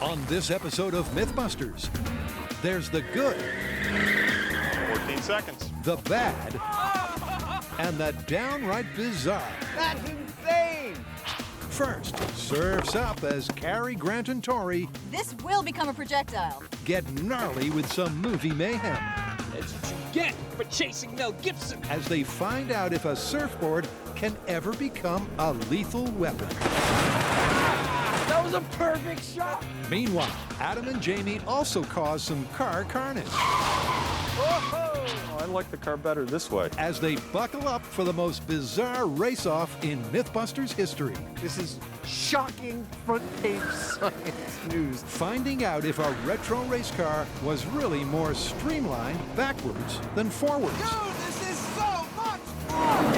On this episode of MythBusters, there's the good, 14 seconds, the bad, and the downright bizarre. That's insane! First, surfs up as Cary Grant and Tori This will become a projectile. get gnarly with some movie mayhem That's what you get for chasing Mel Gibson. as they find out if a surfboard can ever become a lethal weapon. That was a perfect shot. Meanwhile, Adam and Jamie also cause some car carnage oh, I like the car better this way. as they buckle up for the most bizarre race-off in MythBusters history, This is shocking front-page science news. finding out if a retro race car was really more streamlined backwards than forwards. Dude, this is so much fun.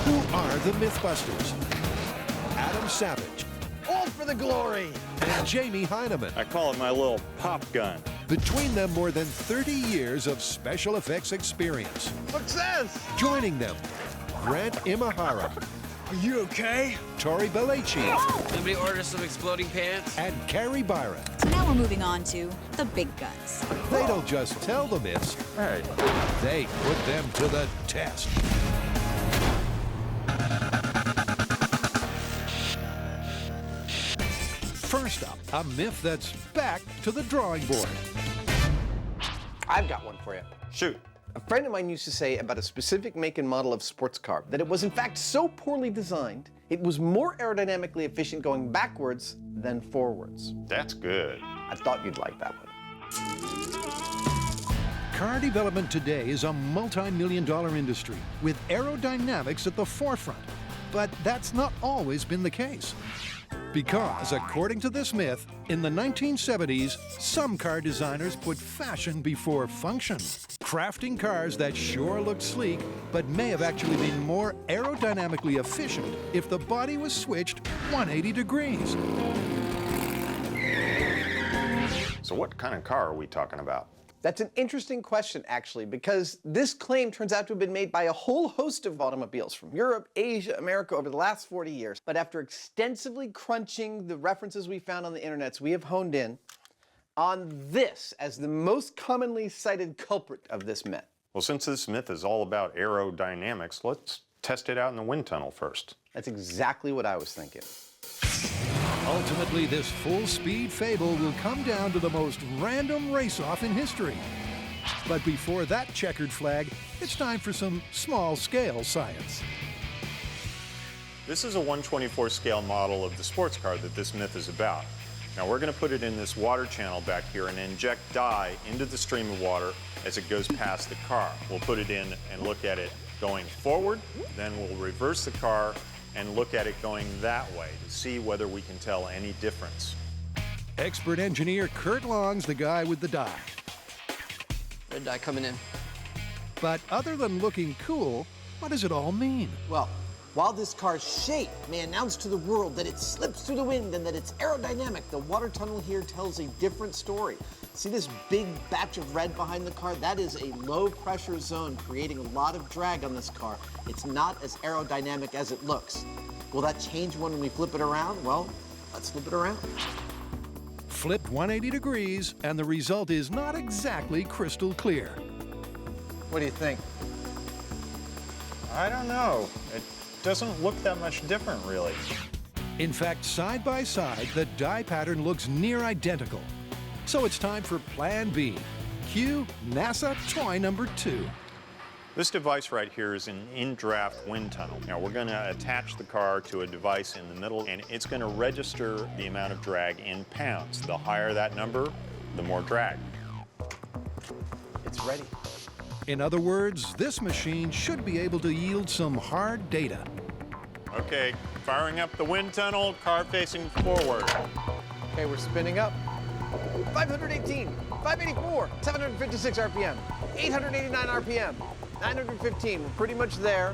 Who are the MythBusters? Adam Savage All for the glory! and Jamie Heineman. I call it my little pop gun. Between them, more than 30 years of special effects experience. Success! Joining them, Grant Imahara, Are you okay? Tori Belleci, Somebody order some exploding pants? and Carrie Byron. So now we're moving on to the big guns. They don't just tell the myths, Hey, they put them to the test. First up, a myth that's back to the drawing board. I've got one for you. shoot. A friend of mine used to say about a specific make and model of sports car that it was in fact so poorly designed, it was more aerodynamically efficient going backwards than forwards. That's good. I thought you'd like that one. Car development today is a multi-million-dollar industry with aerodynamics at the forefront. But that's not always been the case. Because, according to this myth, in the 1970s, some car designers put fashion before function, crafting cars that sure looked sleek, but may have actually been more aerodynamically efficient if the body was switched 180 degrees. So what kind of car are we talking about? That's an interesting question, actually, because this claim turns out to have been made by a whole host of automobiles from Europe, Asia, America over the last 40 years. But after extensively crunching the references we found on the internets, we have honed in on this as the most commonly cited culprit of this myth. Well, since this myth is all about aerodynamics, let's test it out in the wind tunnel first. That's exactly what I was thinking. Ultimately, this full-speed fable will come down to the most random race-off in history. But before that checkered flag, it's time for some small-scale science. This is a 1/24 scale model of the sports car that this myth is about. Now we're going to put it in this water channel back here and inject dye into the stream of water as it goes past the car. We'll put it in and look at it going forward, then we'll reverse the car and look at it going that way to see whether we can tell any difference. Expert engineer Kurt Long's the guy with the dye. Red dye coming in. But other than looking cool, what does it all mean? Well, while this car's shape may announce to the world that it slips through the wind and that it's aerodynamic, the water tunnel here tells a different story. See this big batch of red behind the car? That is a low pressure zone creating a lot of drag on this car. It's not as aerodynamic as it looks. Will that change when we flip it around? Well, let's flip it around. Flipped 180 degrees, and the result is not exactly crystal clear. What do you think? I don't know. It doesn't look that much different, really. In fact, side by side, the dye pattern looks near identical. So it's time for Plan B. Cue NASA toy number 2. This device right here is an in-draft wind tunnel. Now we're going to attach the car to a device in the middle and it's going to register the amount of drag in pounds. The higher that number, the more drag. It's ready. In other words, this machine should be able to yield some hard data. Okay, firing up the wind tunnel, car facing forward. Okay, we're spinning up. 518, 584, 756 RPM, 889 RPM, 915. We're pretty much there.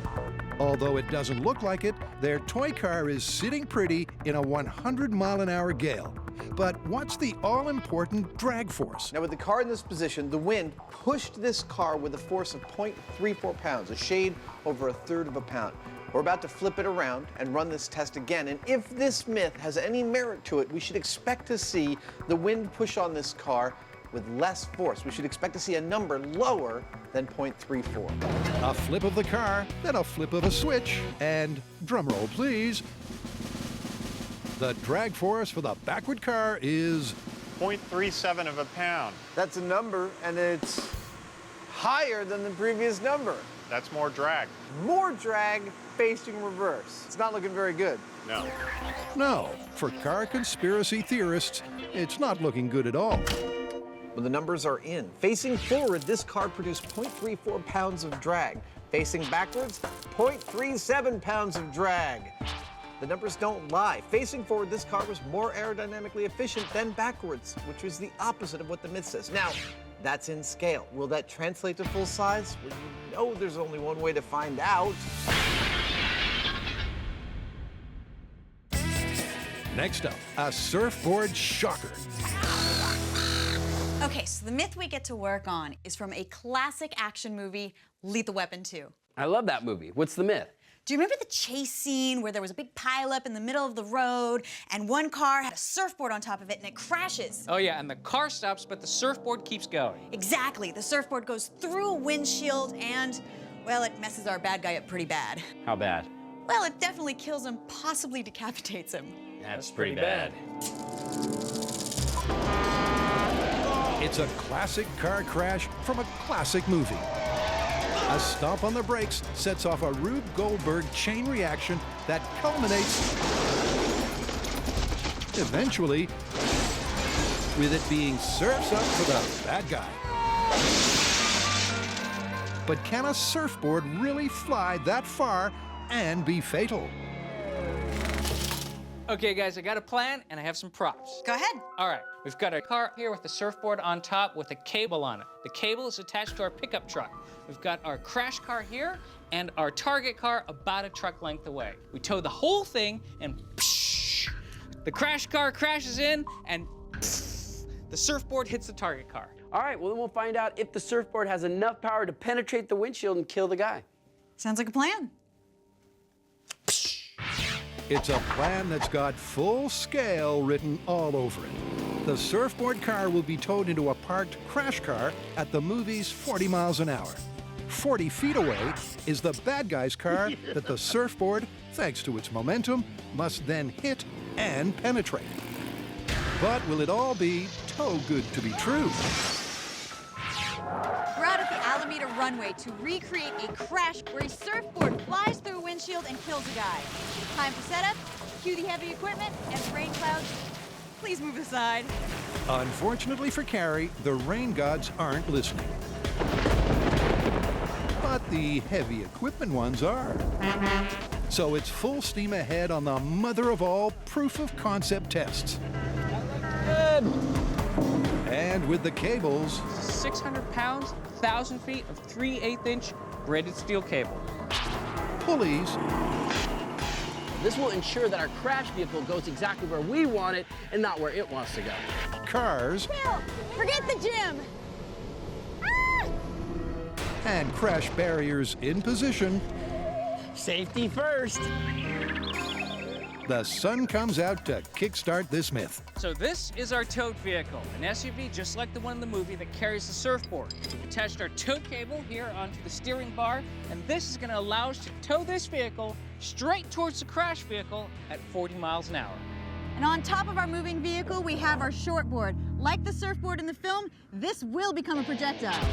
Although it doesn't look like it, their toy car is sitting pretty in a 100-mile-an-hour gale. But what's the all-important drag force? Now with the car in this position, the wind pushed this car with a force of 0.34 pounds, a shade over 1/3 of a pound. We're about to flip it around and run this test again. And if this myth has any merit to it, we should expect to see the wind push on this car with less force. We should expect to see a number lower than 0.34. A flip of the car, then a flip of a switch, and drumroll please. The drag force for the backward car is 0.37 of a pound. That's a number, and it's higher than the previous number. That's more drag. More drag facing reverse. It's not looking very good. No. no. For car conspiracy theorists, it's not looking good at all. Well, the numbers are in. Facing forward, this car produced 0.34 pounds of drag. Facing backwards, 0.37 pounds of drag. The numbers don't lie. Facing forward, this car was more aerodynamically efficient than backwards, which was the opposite of what the myth says. Now, that's in scale. Will that translate to full size? Well, you know there's only one way to find out. Next up, a surfboard shocker. Okay, so the myth we get to work on is from a classic action movie, Lethal Weapon 2. I love that movie. What's the myth? Do you remember the chase scene where there was a big pileup in the middle of the road and one car had a surfboard on top of it and it crashes? Oh yeah, and the car stops, but the surfboard keeps going. Exactly. The surfboard goes through a windshield and, well, it messes our bad guy up pretty bad. How bad? Well, it definitely kills him, possibly decapitates him. That's pretty bad. It's a classic car crash from a classic movie. A stomp on the brakes sets off a Rube Goldberg chain reaction that culminates, eventually, with it being surfs up for the bad guy. But can a surfboard really fly that far and be fatal? Okay guys, I got a plan and I have some props. Go ahead. All right, we've got a car here with the surfboard on top with a cable on it. The cable is attached to our pickup truck. We've got our crash car here and our target car about a truck length away. We tow the whole thing and psh, the crash car crashes in and psh, the surfboard hits the target car. All right, well then we'll find out if the surfboard has enough power to penetrate the windshield and kill the guy. Sounds like a plan. It's a plan that's got full scale written all over it. The surfboard car will be towed into a parked crash car at the movie's 40 miles an hour. 40 feet away is the bad guy's car that the surfboard, thanks to its momentum, must then hit and penetrate. But will it all be too good to be true? We're out at the Alameda runway to recreate a crash where a surfboard flies through a windshield and kills a guy. Time for setup, cue the heavy equipment, and rain clouds. Please move aside. Unfortunately for Carrie, the rain gods aren't listening. But the heavy equipment ones are. So it's full steam ahead on the mother of all proof of concept tests. Good. And with the cables, 600 pounds, 1,000 feet of 3/8 inch braided steel cable. pulleys, This will ensure that our crash vehicle goes exactly where we want it and not where it wants to go. cars, Bill, forget the gym. and crash barriers in position, Safety first. the sun comes out to kickstart this myth. So this is our towed vehicle, an SUV just like the one in the movie that carries the surfboard. We've attached our tow cable here onto the steering bar, and this is going to allow us to tow this vehicle straight towards the crash vehicle at 40 miles an hour. And on top of our moving vehicle, we have our shortboard. Like the surfboard in the film, this will become a projectile.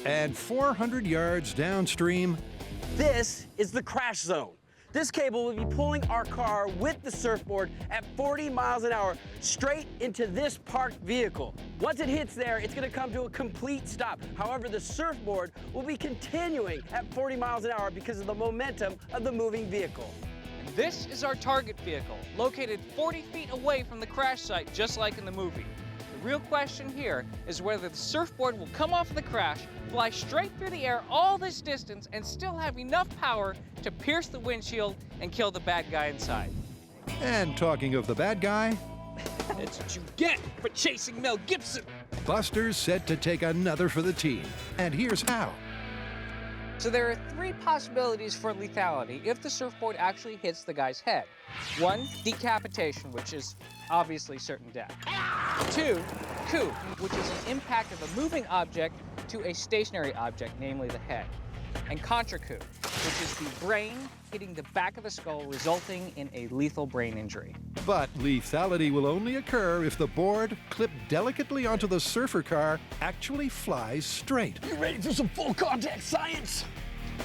And 400 yards downstream, This is the crash zone. This cable will be pulling our car with the surfboard at 40 miles an hour straight into this parked vehicle. Once it hits there, it's going to come to a complete stop. However, the surfboard will be continuing at 40 miles an hour because of the momentum of the moving vehicle. And this is our target vehicle, located 40 feet away from the crash site, just like in the movie. The real question here is whether the surfboard will come off of the crash, fly straight through the air all this distance, and still have enough power to pierce the windshield and kill the bad guy inside. and talking of the bad guy, That's what you get for chasing Mel Gibson. Buster's set to take another for the team. And here's how. So there are three possibilities for lethality if the surfboard actually hits the guy's head. One, decapitation, which is obviously certain death. Two, coup, which is an impact of a moving object to a stationary object, namely the head. And contra coup, which is the brain hitting the back of the skull, resulting in a lethal brain injury. But lethality will only occur if the board, clipped delicately onto the surfer car, actually flies straight. You ready for some full contact science?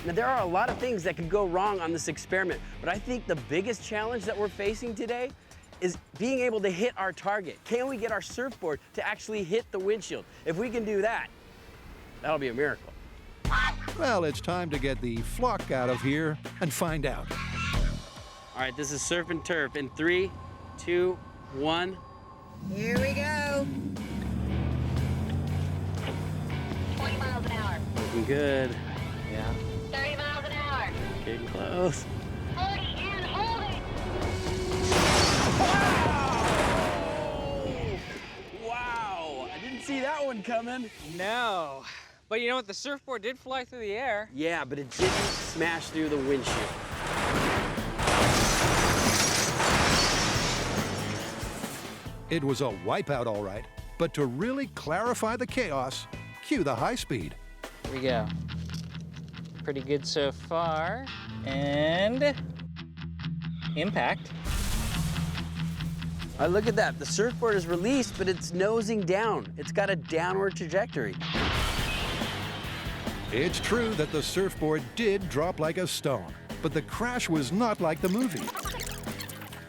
Now, there are a lot of things that could go wrong on this experiment, but I think the biggest challenge that we're facing today is being able to hit our target. Can we get our surfboard to actually hit the windshield? If we can do that, that'll be a miracle. Well, it's time to get the flock out of here and find out. All right, this is surf and turf in 3, 2, 1. Here we go. 20 miles an hour. Looking good. Yeah. 30 miles an hour. Getting close. 40 and holding. Wow! I didn't see that one coming. No. But you know what? The surfboard did fly through the air. Yeah, but it didn't smash through the windshield. It was a wipeout, all right. But to really clarify the chaos, cue the high speed. Here we go. Pretty good so far. And impact. Look at that. The surfboard is released, but it's nosing down. It's got a downward trajectory. It's true that the surfboard did drop like a stone, but the crash was not like the movie.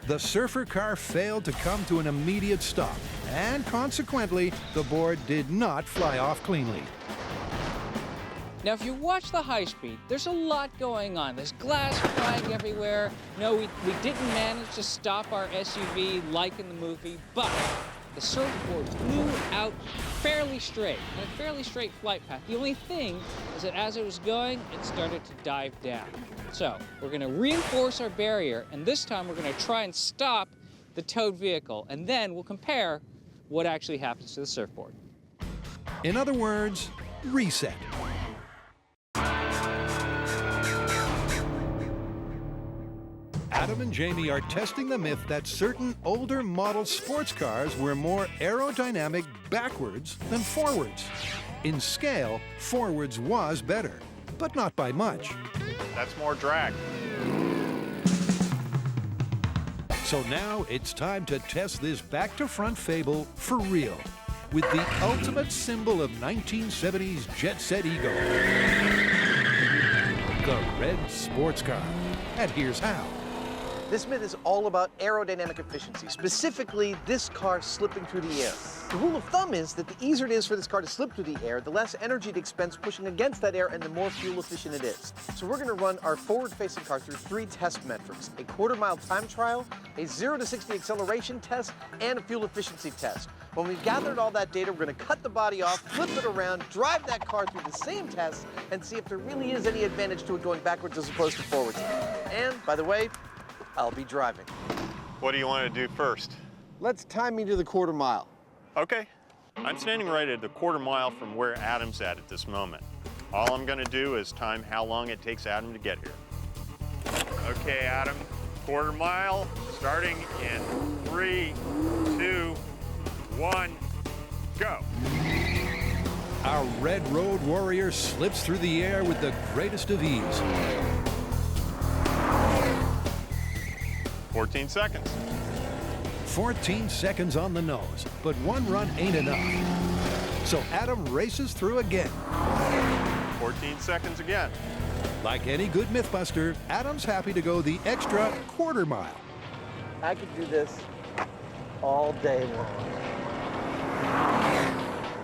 The surfer car failed to come to an immediate stop, and consequently, the board did not fly off cleanly. Now, if you watch the high speed, there's a lot going on. There's glass flying everywhere. No, we didn't manage to stop our SUV like in the movie, but the surfboard flew out fairly straight, in a fairly straight flight path. The only thing is that as it was going, it started to dive down. So we're going to reinforce our barrier, and this time we're going to try and stop the towed vehicle, and then we'll compare what actually happens to the surfboard. In other words, reset. Adam and Jamie are testing the myth that certain older model sports cars were more aerodynamic backwards than forwards. In scale, forwards was better, but not by much. That's more drag. So now it's time to test this back-to-front fable for real, with the ultimate symbol of 1970s jet set ego, the red sports car. And here's how. This myth is all about aerodynamic efficiency, specifically this car slipping through the air. The rule of thumb is that the easier it is for this car to slip through the air, the less energy it expends pushing against that air and the more fuel efficient it is. So we're going to run our forward-facing car through 3 test metrics: a quarter-mile time trial, a 0 to 60 acceleration test, and a fuel efficiency test. When we've gathered all that data, we're going to cut the body off, flip it around, drive that car through the same test, and see if there really is any advantage to it going backwards as opposed to forwards. And, by the way, I'll be driving. What do you want to do first? Let's time me to the quarter mile. Okay. I'm standing right at the quarter mile from where Adam's at this moment. All I'm going to do is time how long it takes Adam to get here. Okay, Adam, quarter mile, starting in 3, 2, 1, go. Our red road warrior slips through the air with the greatest of ease. 14 seconds. 14 seconds on the nose, but one run ain't enough. So Adam races through again. 14 seconds again. Like any good Mythbuster, Adam's happy to go the extra quarter mile. I could do this all day long.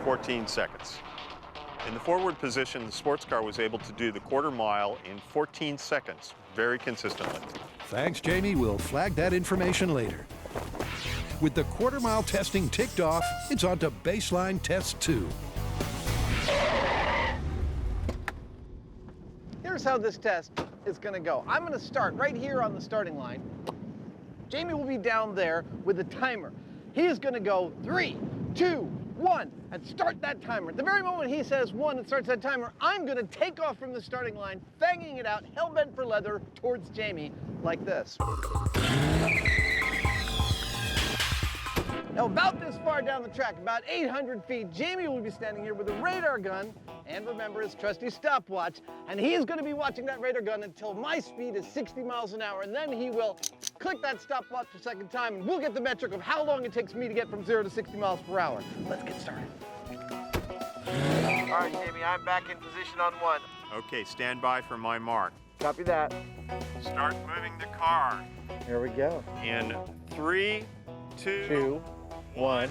14 seconds. In the forward position, the sports car was able to do the quarter mile in 14 seconds, very consistently. Thanks, Jamie. We'll flag that information later. With the quarter mile testing ticked off, it's on to baseline test 2. Here's how this test is going to go. I'm going to start right here on the starting line. Jamie will be down there with the timer. He is going to go 3, 2, 1, and start that timer. At the very moment he says 1 and starts that timer, I'm gonna take off from the starting line, fanging it out, hell-bent for leather, towards Jamie, like this. Now, about this far down the track, about 800 feet, Jamie will be standing here with a radar gun, and remember his trusty stopwatch, and he is going to be watching that radar gun until my speed is 60 miles an hour, and then he will click that stopwatch a second time, and we'll get the metric of how long it takes me to get from 0 to 60 miles per hour. Let's get started. All right, Jamie, I'm back in position on 1. Okay, stand by for my mark. Copy that. Start moving the car. Here we go. In 3, 2, 2, 1.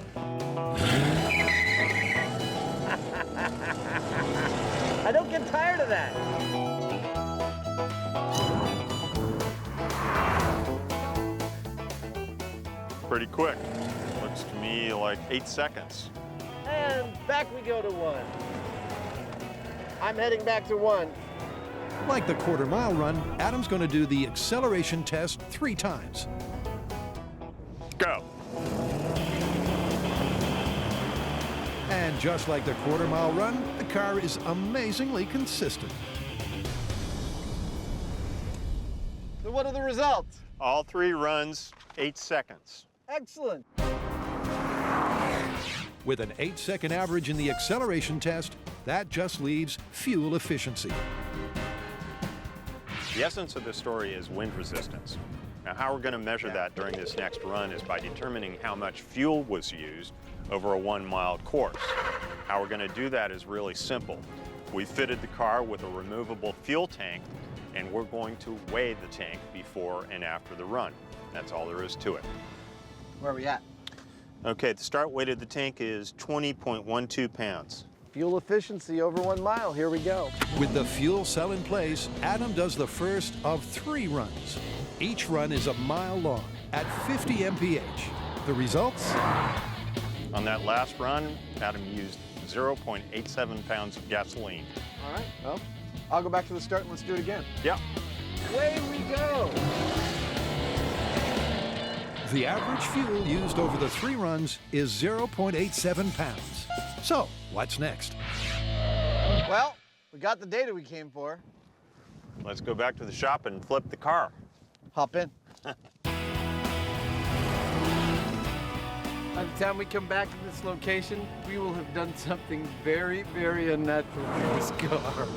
I don't get tired of that. Pretty quick. Looks to me like 8 seconds. And back we go to 1. I'm heading back to 1. Like the quarter-mile run, Adam's going to do the acceleration test 3 times. Go. And just like the quarter-mile run, the car is amazingly consistent. So what are the results? All 3 runs, 8 seconds. Excellent. With an 8-second average in the acceleration test, that just leaves fuel efficiency. The essence of this story is wind resistance. Now, how we're going to measure that during this next run is by determining how much fuel was used over a 1-mile course. How we're going to do that is really simple. We fitted the car with a removable fuel tank, and we're going to weigh the tank before and after the run. That's all there is to it. Where are we at? Okay, the start weight of the tank is 20.12 pounds. Fuel efficiency over 1 mile. Here we go. With the fuel cell in place, Adam does the first of 3 runs. Each run is a mile long at 50 mph. The results? On that last run, Adam used 0.87 pounds of gasoline. All right, well, I'll go back to the start and let's do it again. Yep. Away we go. The average fuel used over the 3 runs is 0.87 pounds. So, what's next? Well, we got the data we came for. Let's go back to the shop and flip the car. Hop in. By the time we come back to this location, we will have done something very, very unnatural to this car.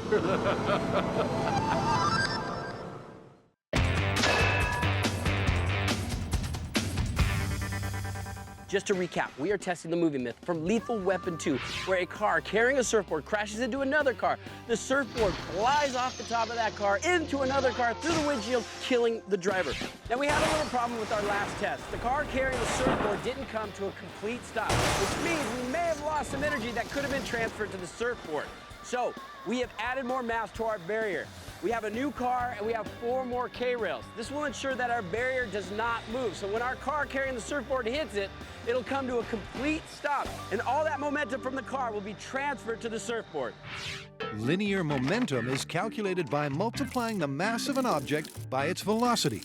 Just to recap, we are testing the movie myth from Lethal Weapon 2, where a car carrying a surfboard crashes into another car. The surfboard flies off the top of that car into another car through the windshield, killing the driver. Now, we had a little problem with our last test. The car carrying the surfboard didn't come to a complete stop, which means we may have lost some energy that could have been transferred to the surfboard. So, we have added more mass to our barrier. We have a new car and we have 4 more K-rails. This will ensure that our barrier does not move. So when our car carrying the surfboard hits it, it'll come to a complete stop. And all that momentum from the car will be transferred to the surfboard. Linear momentum is calculated by multiplying the mass of an object by its velocity.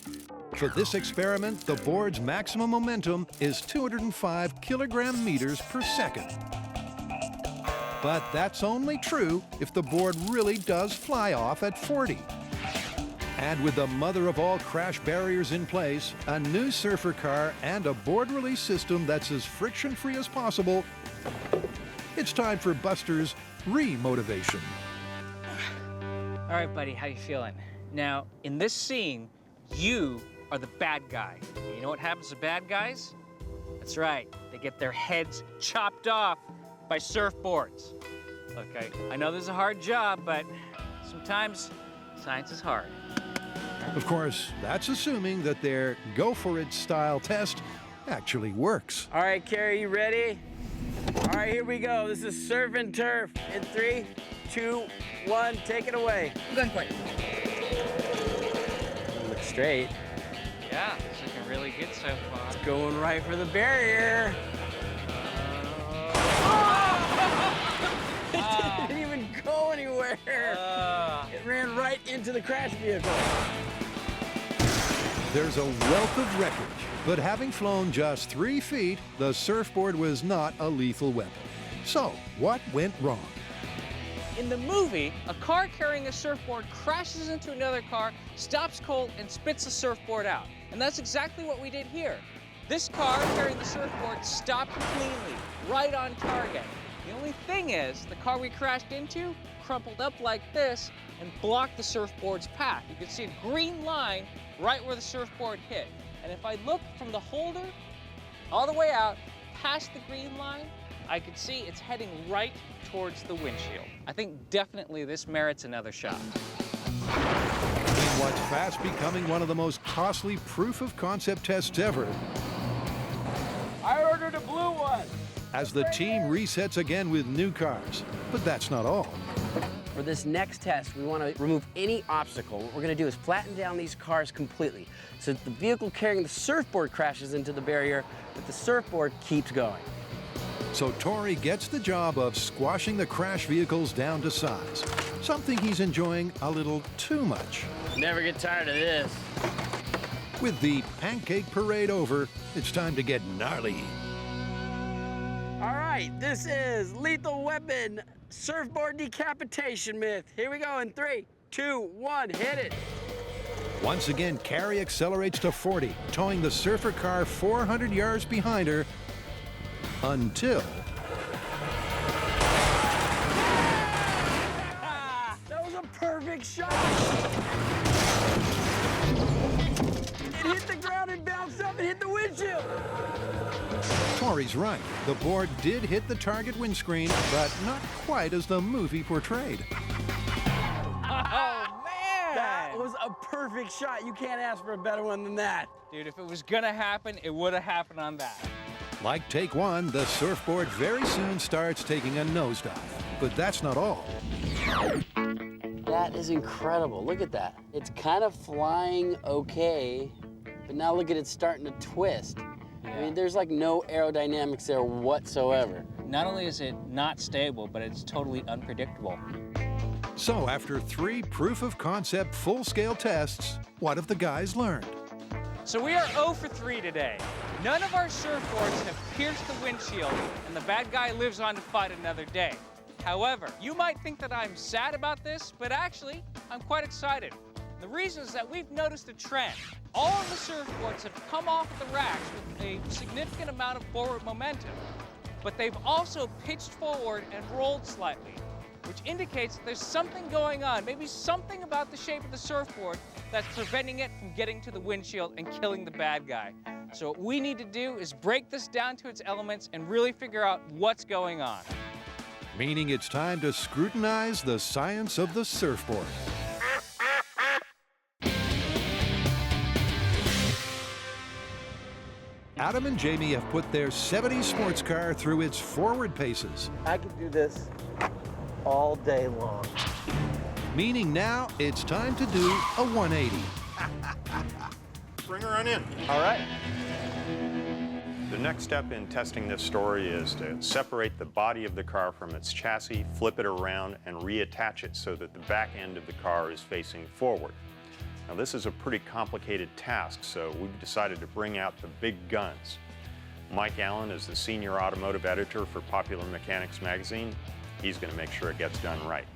For this experiment, the board's maximum momentum is 205 kilogram-meters per second. But that's only true if the board really does fly off at 40. And with the mother of all crash barriers in place, a new surfer car, and a board release system that's as friction-free as possible, it's time for Buster's re-motivation. All right, buddy, how you feeling? Now, in this scene, you are the bad guy. You know what happens to bad guys? That's right, they get their heads chopped off by surfboards. Okay, I know this is a hard job, but sometimes science is hard. Of course, that's assuming that their go-for-it style test actually works. All right, Carrie, you ready? All right, here we go. This is surf and turf. In 3, 2, 1, take it away. I'm going for it. Look straight. Yeah, it's looking really good so far. Going right for the barrier. It didn't even go anywhere. It ran right into the crash vehicle. There's a wealth of wreckage, but having flown just 3 feet, the surfboard was not a lethal weapon. So, what went wrong? In the movie, a car carrying a surfboard crashes into another car, stops cold, and spits the surfboard out. And that's exactly what we did here. This car carrying the surfboard stopped cleanly, right on target. The only thing is, the car we crashed into crumpled up like this and blocked the surfboard's path. You can see a green line right where the surfboard hit. And if I look from the holder all the way out, past the green line, I can see it's heading right towards the windshield. I think definitely this merits another shot. In what's fast becoming one of the most costly proof of concept tests ever, I ordered a blue one. as the team resets again with new cars. But that's not all. For this next test, we want to remove any obstacle. What we're going to do is flatten down these cars completely so that the vehicle carrying the surfboard crashes into the barrier, but the surfboard keeps going. So Tori gets the job of squashing the crash vehicles down to size, something he's enjoying a little too much. Never get tired of this. With the pancake parade over, it's time to get gnarly. All right, this is Lethal Weapon Surfboard Decapitation Myth. Here we go in 3, 2, 1, hit it. Once again, Carrie accelerates to 40, towing the surfer car 400 yards behind her until... That was a perfect shot. It hit the ground and bounced up and hit the windshield. Tori's right. The board did hit the target windscreen, but not quite as the movie portrayed. Oh, man! That was a perfect shot. You can't ask for a better one than that. Dude, if it was gonna happen, it would have happened on that. Like take one, the surfboard very soon starts taking a nosedive. But that's not all. That is incredible. Look at that. It's kind of flying okay, but now look at it starting to twist. I mean, there's like no aerodynamics there whatsoever. Not only is it not stable, but it's totally unpredictable. So after 3 proof of concept full-scale tests, what have the guys learned? So we are 0 for 3 today. None of our surfboards have pierced the windshield, and the bad guy lives on to fight another day. However, you might think that I'm sad about this, but actually, I'm quite excited. The reason is that we've noticed a trend. All of the surfboards have come off of the racks with a significant amount of forward momentum, but they've also pitched forward and rolled slightly, which indicates that there's something going on, maybe something about the shape of the surfboard that's preventing it from getting to the windshield and killing the bad guy. So what we need to do is break this down to its elements and really figure out what's going on. Meaning it's time to scrutinize the science of the surfboard. Adam and Jamie have put their 70s sports car through its forward paces. I could do this all day long. Meaning now it's time to do a 180. Bring her on in. All right. The next step in testing this story is to separate the body of the car from its chassis, flip it around, and reattach it so that the back end of the car is facing forward. Now, this is a pretty complicated task, so we've decided to bring out the big guns. Mike Allen is the senior automotive editor for Popular Mechanics magazine. He's going to make sure it gets done right.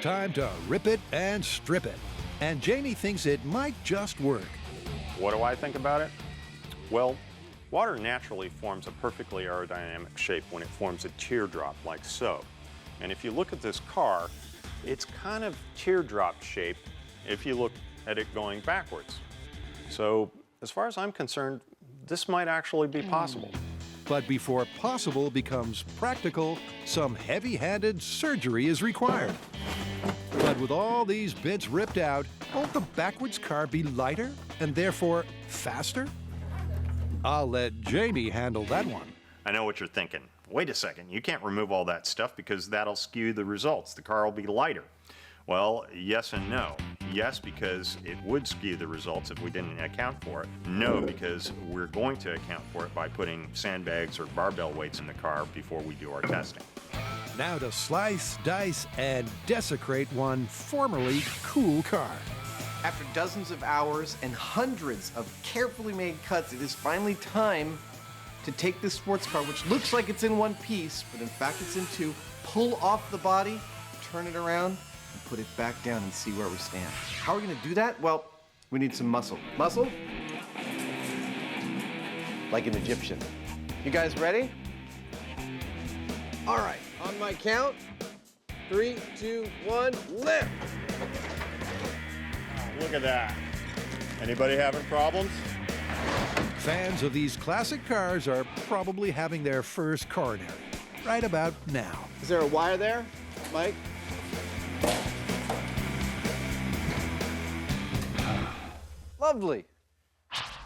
Time to rip it and strip it. And Jamie thinks it might just work. What do I think about it? Well, water naturally forms a perfectly aerodynamic shape when it forms a teardrop like so. And if you look at this car, it's kind of teardrop shaped if you look at it going backwards. So as far as I'm concerned, this might actually be possible. But before possible becomes practical, some heavy-handed surgery is required. But with all these bits ripped out, won't the backwards car be lighter and therefore faster? I'll let Jamie handle that one. I know what you're thinking. Wait a second, you can't remove all that stuff because that'll skew the results. The car will be lighter. Well, yes and no. Yes, because it would skew the results if we didn't account for it. No, because we're going to account for it by putting sandbags or barbell weights in the car before we do our testing. Now to slice, dice, and desecrate one formerly cool car. After dozens of hours and hundreds of carefully made cuts, it is finally time to take this sports car, which looks like it's in one piece, but in fact it's in two, pull off the body, turn it around, and put it back down and see where we stand. How are we gonna do that? Well, we need some muscle. Muscle? Like an Egyptian. You guys ready? All right, on my count, 3, 2, 1, lift. Look at that. Anybody having problems? Fans of these classic cars are probably having their first coronary right about now. Is there a wire there, Mike? Lovely.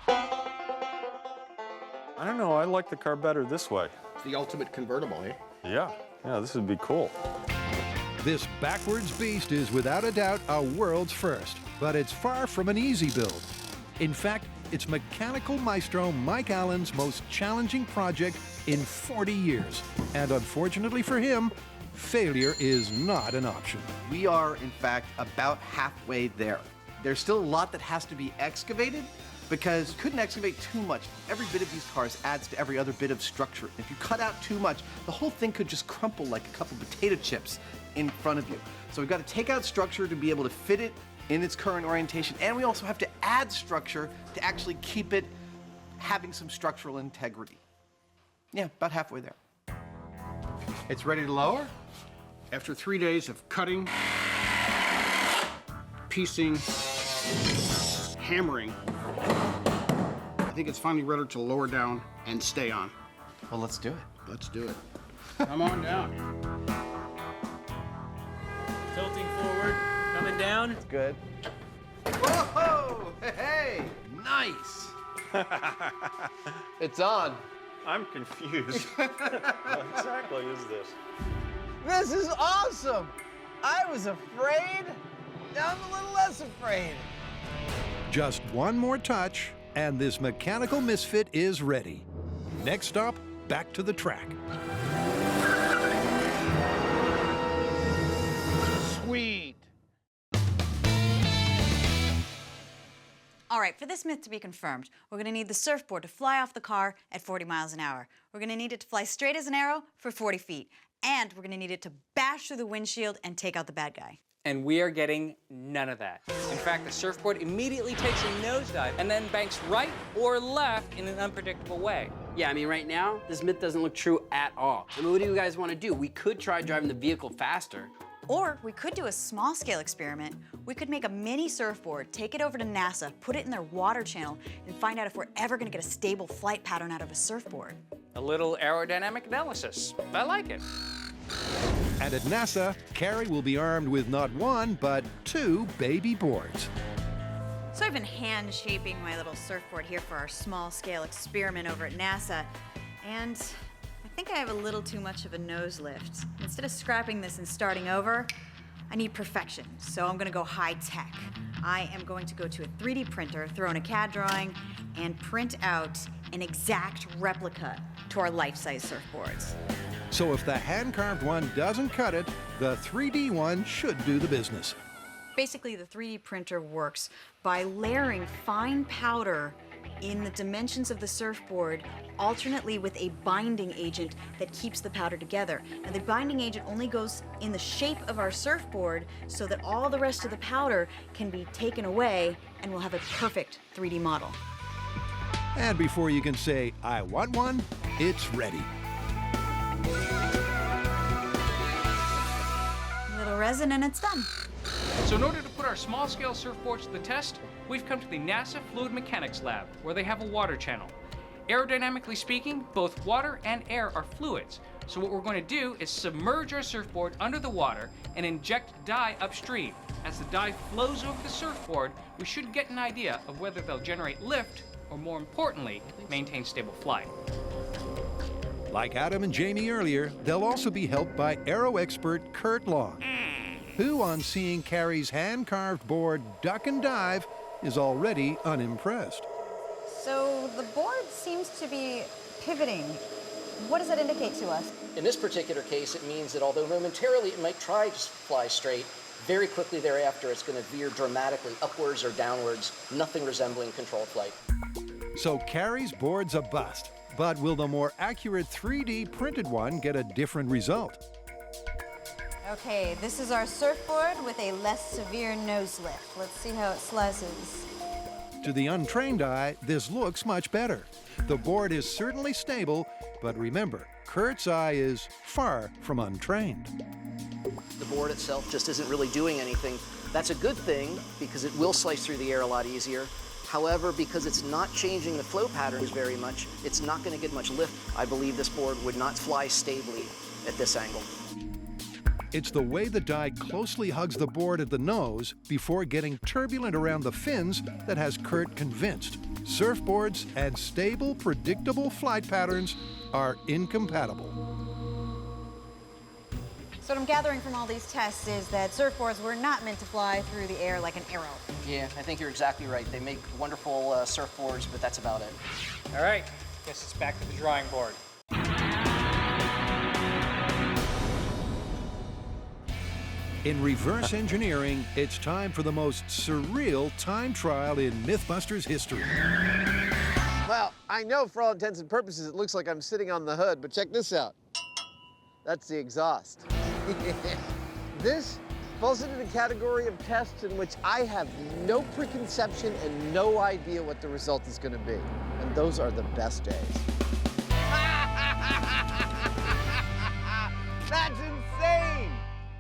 I don't know, I like the car better this way. It's the ultimate convertible, eh? Yeah, this would be cool. This backwards beast is without a doubt a world's first, but it's far from an easy build. In fact, it's mechanical maestro Mike Allen's most challenging project in 40 years. And unfortunately for him, failure is not an option. We are, in fact, about halfway there. There's still a lot that has to be excavated because you couldn't excavate too much. Every bit of these cars adds to every other bit of structure. If you cut out too much, the whole thing could just crumple like a couple potato chips in front of you. So we've got to take out structure to be able to fit it in its current orientation, and we also have to add structure to actually keep it having some structural integrity. Yeah, about halfway there. It's ready to lower. After 3 days of cutting, piecing, hammering, I think it's finally ready to lower down and stay on. Well, let's do it. Let's do it. Come on down. Tilting forward, coming down. Good. Whoa! Hey! Nice! It's on. I'm confused. What exactly is this? This is awesome! I was afraid. Now I'm a little less afraid. Just one more touch, and this mechanical misfit is ready. Next stop, back to the track. Sweet. All right, for this myth to be confirmed, we're going to need the surfboard to fly off the car at 40 miles an hour. We're going to need it to fly straight as an arrow for 40 feet. And we're going to need it to bash through the windshield and take out the bad guy. And we are getting none of that. In fact, the surfboard immediately takes a nosedive and then banks right or left in an unpredictable way. Yeah, I mean, right now, this myth doesn't look true at all. I mean, what do you guys want to do? We could try driving the vehicle faster. Or we could do a small-scale experiment. We could make a mini surfboard, take it over to NASA, put it in their water channel, and find out if we're ever going to get a stable flight pattern out of a surfboard. A little aerodynamic analysis. I like it. And at NASA, Carrie will be armed with not one, but 2 baby boards. So I've been hand shaping my little surfboard here for our small-scale experiment over at NASA, and I think I have a little too much of a nose lift. Instead of scrapping this and starting over, I need perfection, so I'm gonna go high-tech. I am going to go to a 3D printer, throw in a CAD drawing, and print out an exact replica to our life-size surfboards. So if the hand-carved one doesn't cut it, the 3D one should do the business. Basically, the 3D printer works by layering fine powder in the dimensions of the surfboard alternately with a binding agent that keeps the powder together. Now, the binding agent only goes in the shape of our surfboard so that all the rest of the powder can be taken away and we'll have a perfect 3D model. And before you can say, I want one, it's ready. A little resin and it's done. So in order to put our small-scale surfboards to the test, we've come to the NASA Fluid Mechanics Lab, where they have a water channel. Aerodynamically speaking, both water and air are fluids. So what we're going to do is submerge our surfboard under the water and inject dye upstream. As the dye flows over the surfboard, we should get an idea of whether they'll generate lift, or more importantly, maintain stable flight. Like Adam and Jamie earlier, they'll also be helped by aero expert Kurt Long, who, on seeing Carrie's hand-carved board duck and dive, is already unimpressed. So the board seems to be pivoting. What does that indicate to us? In this particular case, it means that although momentarily it might try to fly straight, very quickly thereafter it's going to veer dramatically upwards or downwards, nothing resembling controlled flight. So Carrie's board's a bust, But will the more accurate 3D printed one get a different result? Okay, this is our surfboard with a less severe nose lift. Let's see how it slices. To the untrained eye, this looks much better. The board is certainly stable, but remember, Kurt's eye is far from untrained. The board itself just isn't really doing anything. That's a good thing because it will slice through the air a lot easier. However, because it's not changing the flow patterns very much, it's not going to get much lift. I believe this board would not fly stably at this angle. It's the way the die closely hugs the board at the nose before getting turbulent around the fins that has Kurt convinced. Surfboards and stable, predictable flight patterns are incompatible. So what I'm gathering from all these tests is that surfboards were not meant to fly through the air like an arrow. Yeah, I think you're exactly right. They make wonderful surfboards, but that's about it. All right, guess it's back to the drawing board. In reverse engineering, it's time for the most surreal time trial in MythBusters history. Well, I know for all intents and purposes it looks like I'm sitting on the hood, but check this out. That's the exhaust. This falls into the category of tests in which I have no preconception and no idea what the result is going to be. And those are the best days. That's insane!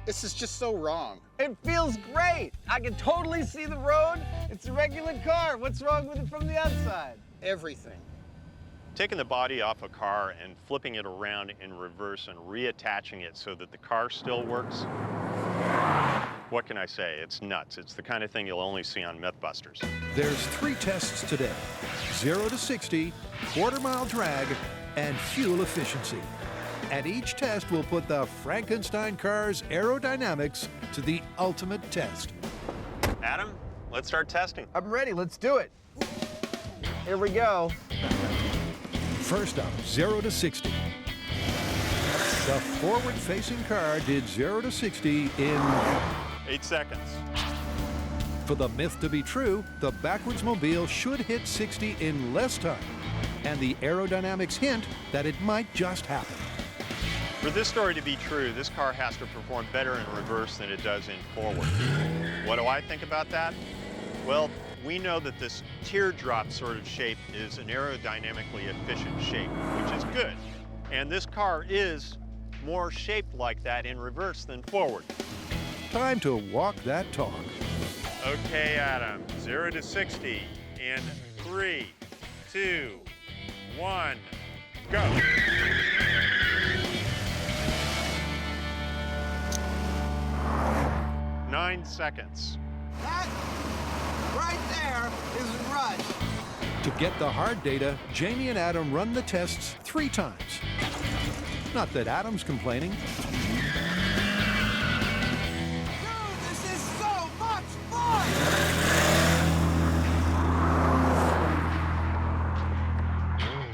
This is just so wrong. It feels great. I can totally see the road. It's a regular car. What's wrong with it from the outside? Everything. Taking the body off a car and flipping it around in reverse and reattaching it so that the car still works, what can I say? It's nuts. It's the kind of thing you'll only see on MythBusters. There's 3 tests today: 0 to 60, quarter-mile drag, and fuel efficiency. And each test will put the Frankenstein car's aerodynamics to the ultimate test. Adam, let's start testing. I'm ready. Let's do it. Here we go. First up, 0 to 60. The forward-facing car did 0 to 60 in... 8 seconds. For the myth to be true, the backwards mobile should hit 60 in less time, and the aerodynamics hint that it might just happen. For this story to be true, this car has to perform better in reverse than it does in forward. What do I think about that? Well, we know that this teardrop sort of shape is an aerodynamically efficient shape, which is good. And this car is more shaped like that in reverse than forward. Time to walk that talk. Okay, Adam, 0 to 60 in 3, 2, 1, go. Nine seconds. That right there is rush. To get the hard data, Jamie and Adam run the tests 3 times. Not that Adam's complaining. Dude, this is so much fun!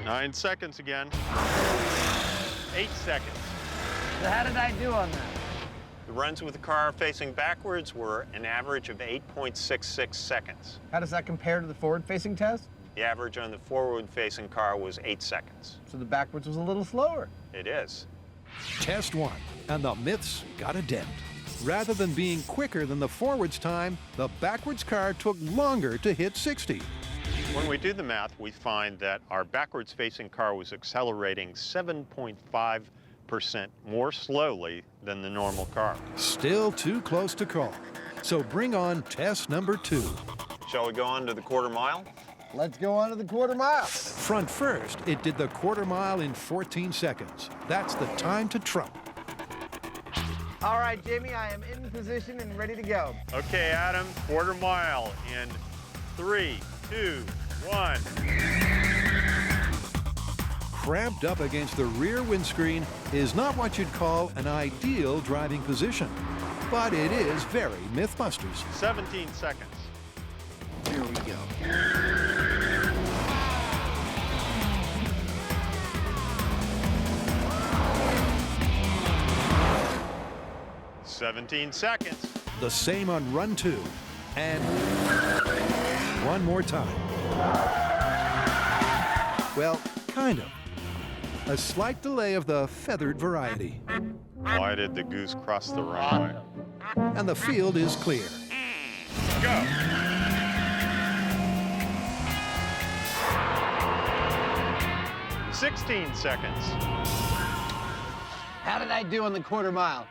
9 seconds again. 8 seconds. So how did I do on that? The runs with the car facing backwards were an average of 8.66 seconds. How does that compare to the forward-facing test? The average on the forward-facing car was 8 seconds. So the backwards was a little slower. It is. Test 1, and the myths got a dent. Rather than being quicker than the forwards time, the backwards car took longer to hit 60. When we do the math, we find that our backwards-facing car was accelerating 7.5% more slowly than the normal car. Still too close to call. So bring on test number 2. Shall we go on to the quarter mile? Let's go on to the quarter mile. Front first, it did the quarter mile in 14 seconds. That's the time to trump. All right, Jamie, I am in position and ready to go. Okay, Adam, quarter mile in 3, 2, 1. Cramped up against the rear windscreen is not what you'd call an ideal driving position, but it is very MythBusters. 17 seconds. Here we go. 17 seconds. The same on run 2. And one more time. Well, kind of. a slight delay of the feathered variety. Why did the goose cross the runway? And the field is clear. Go! "16 seconds. How did I do on the quarter mile?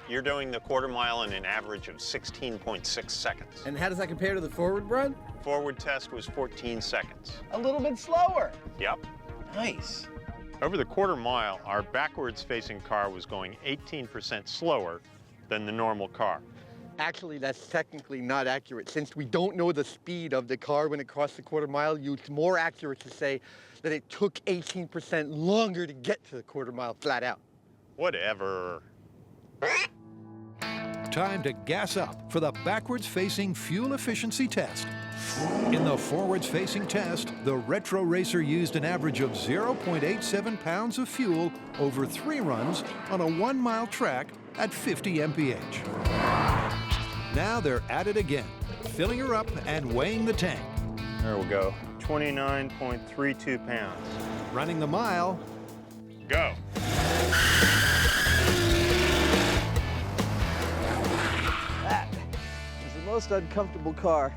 You're doing the quarter mile in an average of 16.6 seconds. And how does that compare to the forward run? Forward test was 14 seconds. A little bit slower. Yep. Nice. Over the quarter mile, our backwards-facing car was going 18% slower than the normal car. Actually, that's technically not accurate. Since we don't know the speed of the car when it crossed the quarter mile, it's more accurate to say that it took 18% longer to get to the quarter mile flat out. Whatever. Time to gas up for the backwards-facing fuel efficiency test. In the forwards-facing test, the retro racer used an average of 0.87 pounds of fuel over 3 runs on a 1-mile track at 50 mph. Now they're at it again, filling her up and weighing the tank. There we go. 29.32 pounds. Running the mile, Go. That is the most uncomfortable car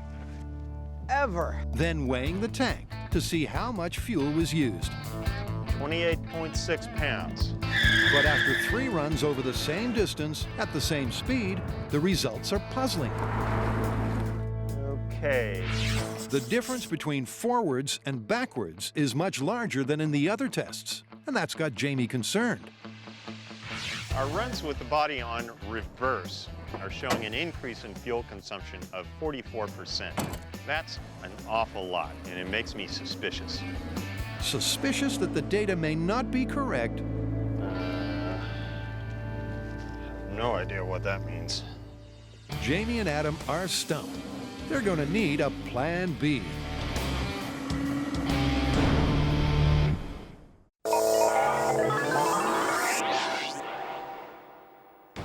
ever. then weighing the tank to see how much fuel was used. 28.6 pounds. But after 3 runs over the same distance at the same speed, the results are puzzling. Okay. The difference between forwards and backwards is much larger than in the other tests, and that's got Jamie concerned. Our runs with the body on reverse are showing an increase in fuel consumption of 44%. That's an awful lot, and it makes me suspicious. Suspicious that the data may not be correct, No idea what that means. Jamie and Adam are stumped. They're going to need a plan B.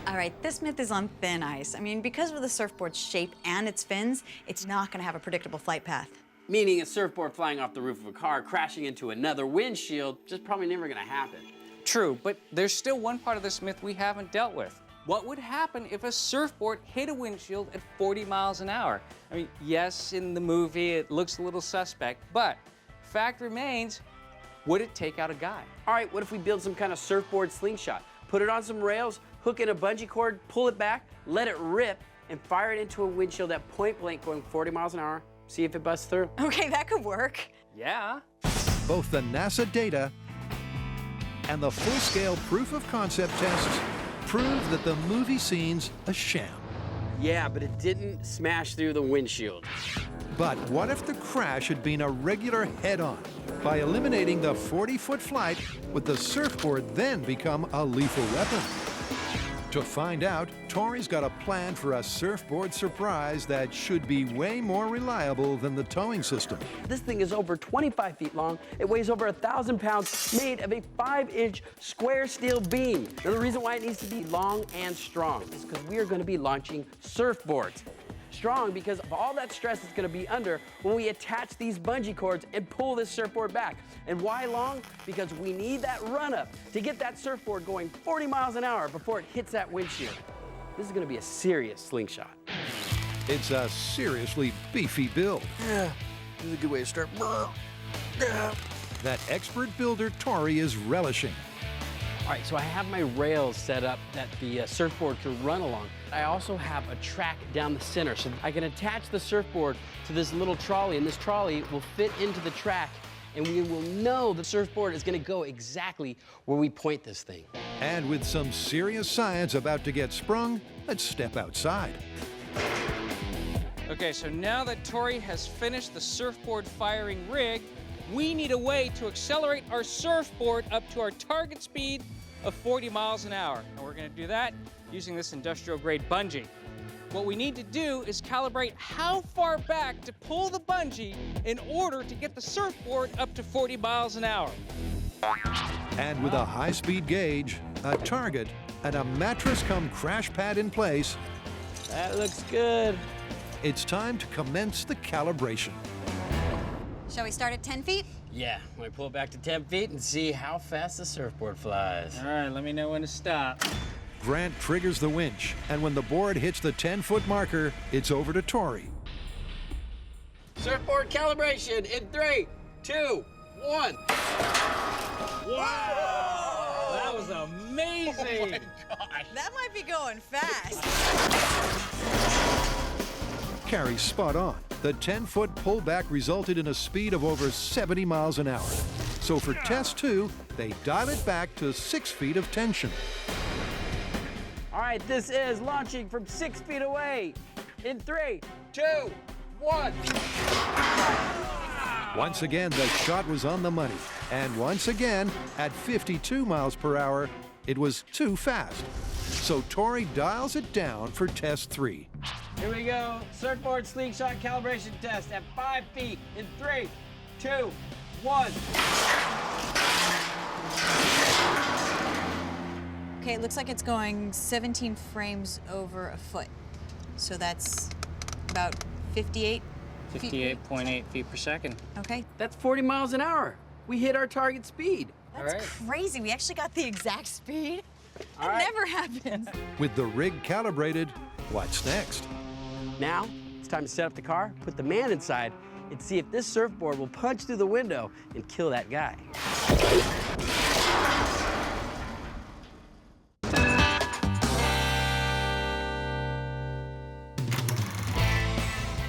All right, this myth is on thin ice. I mean, because of the surfboard's shape and its fins, it's not going to have a predictable flight path. Meaning a surfboard flying off the roof of a car, crashing into another windshield, just probably never gonna happen. True, but there's still one part of this myth we haven't dealt with. What would happen if a surfboard hit a windshield at 40 miles an hour? I mean, yes, in the movie it looks a little suspect, but fact remains, would it take out a guy? All right, what if we build some kind of surfboard slingshot? Put it on some rails, hook in a bungee cord, pull it back, let it rip, and fire it into a windshield at point blank going 40 miles an hour. See if it busts through. Okay, that could work. Yeah. Both the NASA data and the full-scale proof of concept tests prove that the movie scene's a sham. Yeah, but it didn't smash through the windshield. But what if the crash had been a regular head-on? By eliminating the 40-foot flight, would the surfboard then become a lethal weapon? To find out, Tori's got a plan for a surfboard surprise that should be way more reliable than the towing system. This thing is over 25 feet long. It weighs over 1,000 pounds, made of a 5-inch square steel beam. Now, the reason why it needs to be long and strong is because we are going to be launching surfboards. Strong because of all that stress it's going to be under when we attach these bungee cords and pull this surfboard back. And why long? Because we need that run-up to get that surfboard going 40 miles an hour before it hits that windshield. This is going to be a serious slingshot. It's a seriously beefy build. Yeah, this is a good way to start. That expert builder Tori is relishing. All right, so I have my rails set up that the surfboard can run along. I also have a track down the center, so I can attach the surfboard to this little trolley, and this trolley will fit into the track, and we will know the surfboard is gonna go exactly where we point this thing. And with some serious science about to get sprung, let's step outside. Okay, so now that Tori has finished the surfboard firing rig, we need a way to accelerate our surfboard up to our target speed of 40 miles an hour. And we're gonna do that using this industrial grade bungee. What we need to do is calibrate how far back to pull the bungee in order to get the surfboard up to 40 miles an hour. And with a high-speed gauge, a target, and a mattress cum crash pad in place, That looks good. it's time to commence the calibration. Shall we start at 10 feet? Yeah, we pull it back to 10 feet and see how fast the surfboard flies. All right, let me know when to stop. Grant triggers the winch, and when the board hits the 10-foot marker, it's over to Tori. Surfboard calibration in 3, 2, 1. Wow! That was amazing! That might be going fast. Carrie's spot on. The 10-foot pullback resulted in a speed of over 70 miles an hour. So for test 2, they dial it back to 6 feet of tension. All right, this is launching from 6 feet away. In 3, 2, 1. Once again, the shot was on the money. And once again, at 52 miles per hour, it was too fast. So Tori dials it down for test 3. Here we go. Surfboard slingshot calibration test at 5 feet. In 3, 2, 1. Okay, it looks like it's going 17 frames over a foot. So that's about 58 58.8 feet per second. Okay. That's 40 miles an hour. We hit our target speed. That's crazy. We actually got the exact speed. All That right. never happens. With the rig calibrated, what's next? Now, it's time to set up the car, put the man inside, and see if this surfboard will punch through the window and kill that guy.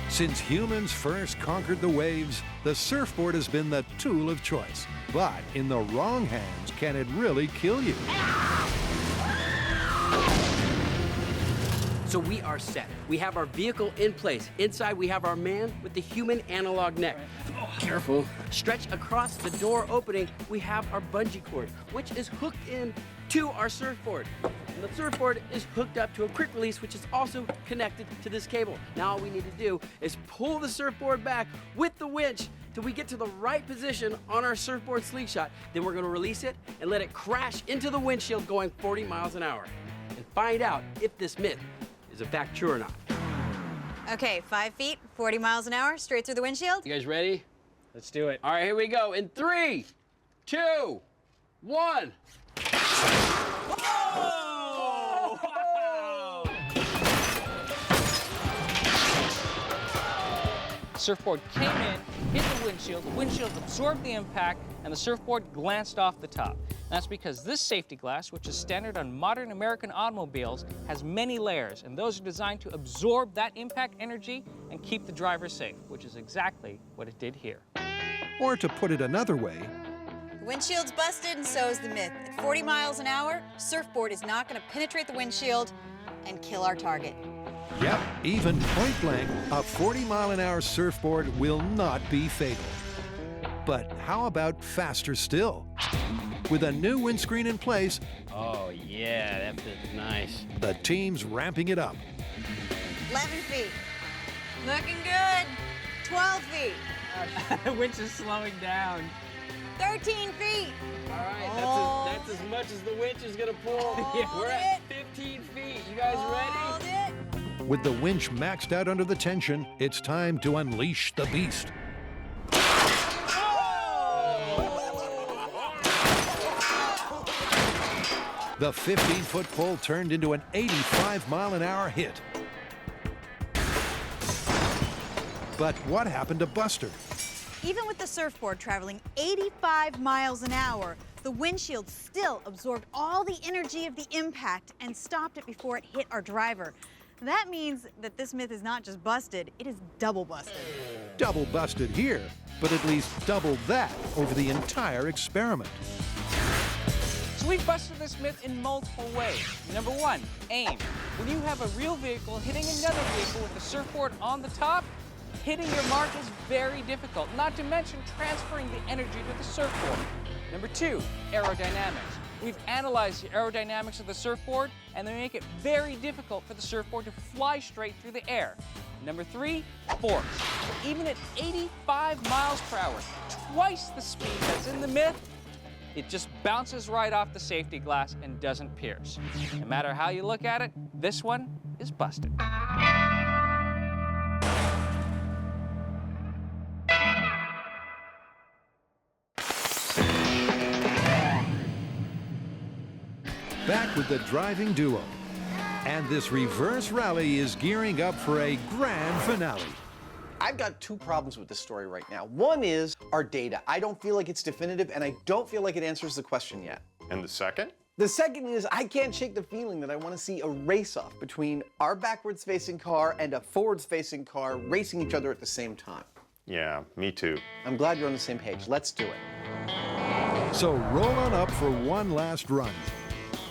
Since humans first conquered the waves, the surfboard has been the tool of choice. But in the wrong hands, can it really kill you? So we are set. We have our vehicle in place. Inside, we have our man with the human analog neck. Oh, careful. Stretch across the door opening, we have our bungee cord, which is hooked in to our surfboard. And the surfboard is hooked up to a quick release, which is also connected to this cable. Now all we need to do is pull the surfboard back with the winch till we get to the right position on our surfboard slingshot. Then we're gonna release it and let it crash into the windshield going 40 miles an hour and find out if this myth is in fact true or not. Okay, 5 feet, 40 miles an hour, straight through the windshield. You guys ready? Let's do it. All right, here we go. In 3, 2, 1. Surfboard came in, hit the windshield absorbed the impact, and the surfboard glanced off the top. That's because this safety glass, which is standard on modern American automobiles, has many layers, and those are designed to absorb that impact energy and keep the driver safe, which is exactly what it did here. Or to put it another way, The windshield's busted, and so is the myth. At 40 miles an hour, surfboard is not going to penetrate the windshield and kill our target. yep, even point blank, a 40-mile-an-hour surfboard will not be fatal. But how about faster still? With a new windscreen in place, Oh, yeah, that fits nice. the team's ramping it up. 11 feet. Looking good. 12 feet. The winch is slowing down. 13 feet. All right, Hold. that's as much as the winch is gonna pull. Hold We're it. at 15 feet. You guys Hold ready? it. With the winch maxed out under the tension, it's time to unleash the beast. The 15-foot pull turned into an 85-mile-an-hour hit. But what happened to Buster? Even with the surfboard traveling 85 miles an hour, the windshield still absorbed all the energy of the impact and stopped it before it hit our driver. That means that this myth is not just busted, it is double busted. Double busted here, but at least double that over the entire experiment. So we've busted this myth in multiple ways. Number one, aim. When you have a real vehicle hitting another vehicle with a surfboard on the top, hitting your mark is very difficult, not to mention transferring the energy to the surfboard. Number two, aerodynamics. We've analyzed the aerodynamics of the surfboard, and they make it very difficult for the surfboard to fly straight through the air. Number three, force. Even at 85 miles per hour, twice the speed that's in the myth, it just bounces right off the safety glass and doesn't pierce. No matter how you look at it, this one is busted. back with the driving duo. And this reverse rally is gearing up for a grand finale. I've got two problems with this story right now. One is our data. I don't feel like it's definitive, and I don't feel like it answers the question yet. And the second? The second is I can't shake the feeling that I want to see a race-off between our backwards-facing car and a forwards-facing car racing each other at the same time. Yeah, me too. I'm glad you're on the same page. Let's do it. So roll on up for one last run.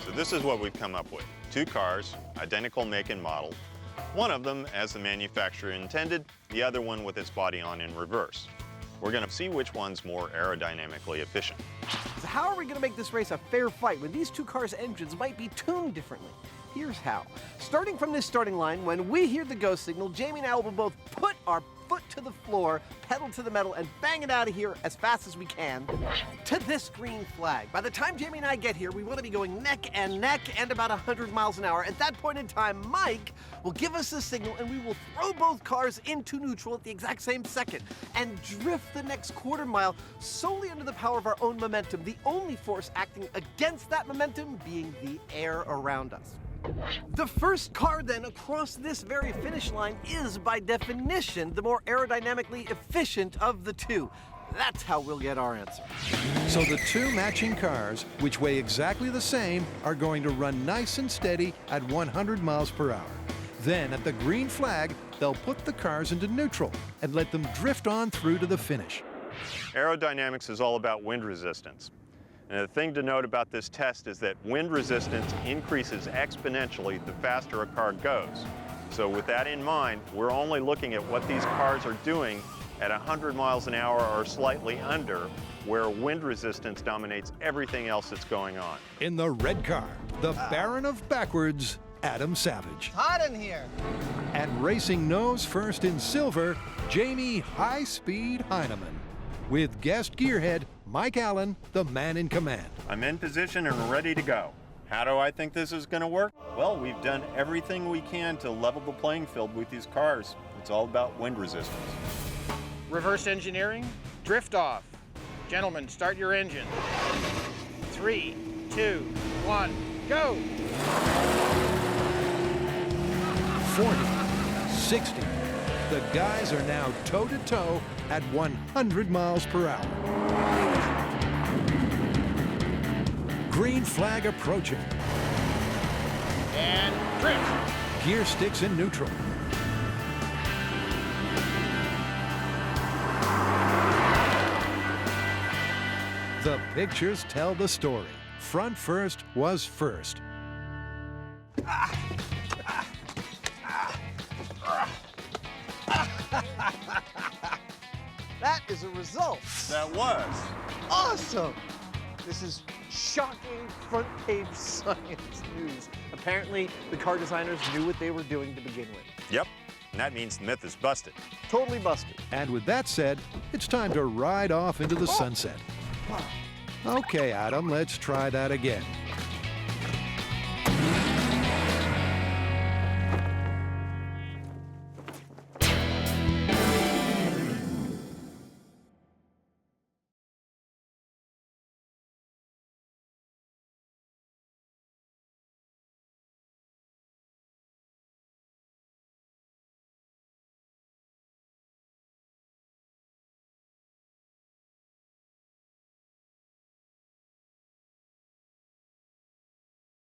So this is what we've come up with. Two cars, identical make and model. One of them as the manufacturer intended, the other one with its body on in reverse. We're going to see which one's more aerodynamically efficient. So how are we going to make this race a fair fight when these two cars' engines might be tuned differently? Here's how. Starting from this starting line, when we hear the go signal, Jamie and I will both put our foot to the floor, pedal to the metal, and bang it out of here as fast as we can to this green flag. By the time Jamie and I get here, we want to be going neck and about 100 miles an hour. At that point in time, Mike will give us the signal and we will throw both cars into neutral at the exact same second and drift the next quarter mile solely under the power of our own momentum, the only force acting against that momentum being the air around us. The first car then across this very finish line is, by definition, the more aerodynamically efficient of the two. That's how we'll get our answer. So the two matching cars, which weigh exactly the same, are going to run nice and steady at 100 miles per hour. Then at the green flag, they'll put the cars into neutral and let them drift on through to the finish. Aerodynamics is all about wind resistance. And the thing to note about this test is that wind resistance increases exponentially the faster a car goes. So with that in mind, we're only looking at what these cars are doing at 100 miles an hour or slightly under, where wind resistance dominates everything else that's going on. In the red car, the Baron of Backwards, Adam Savage. Hot in here. And racing nose first in silver, Jamie High Speed Heineman. With guest gearhead, Mike Allen, the man in command. I'm in position and ready to go. How do I think this is going to work? Well, we've done everything we can to level the playing field with these cars. It's all about wind resistance. Reverse engineering, drift off. Gentlemen, start your engine. 3, 2, 1, go! 40, 60. The guys are now toe-to-toe at 100 miles per hour. Green flag approaching. And drift! Gear sticks in neutral. The pictures tell the story. Front first was first. That is a result. That was. Awesome! This is shocking front-page science news. Apparently, the car designers knew what they were doing to begin with. Yep, and that means the myth is busted. Totally busted. And with that said, it's time to ride off into the sunset. Okay, Adam, let's try that again.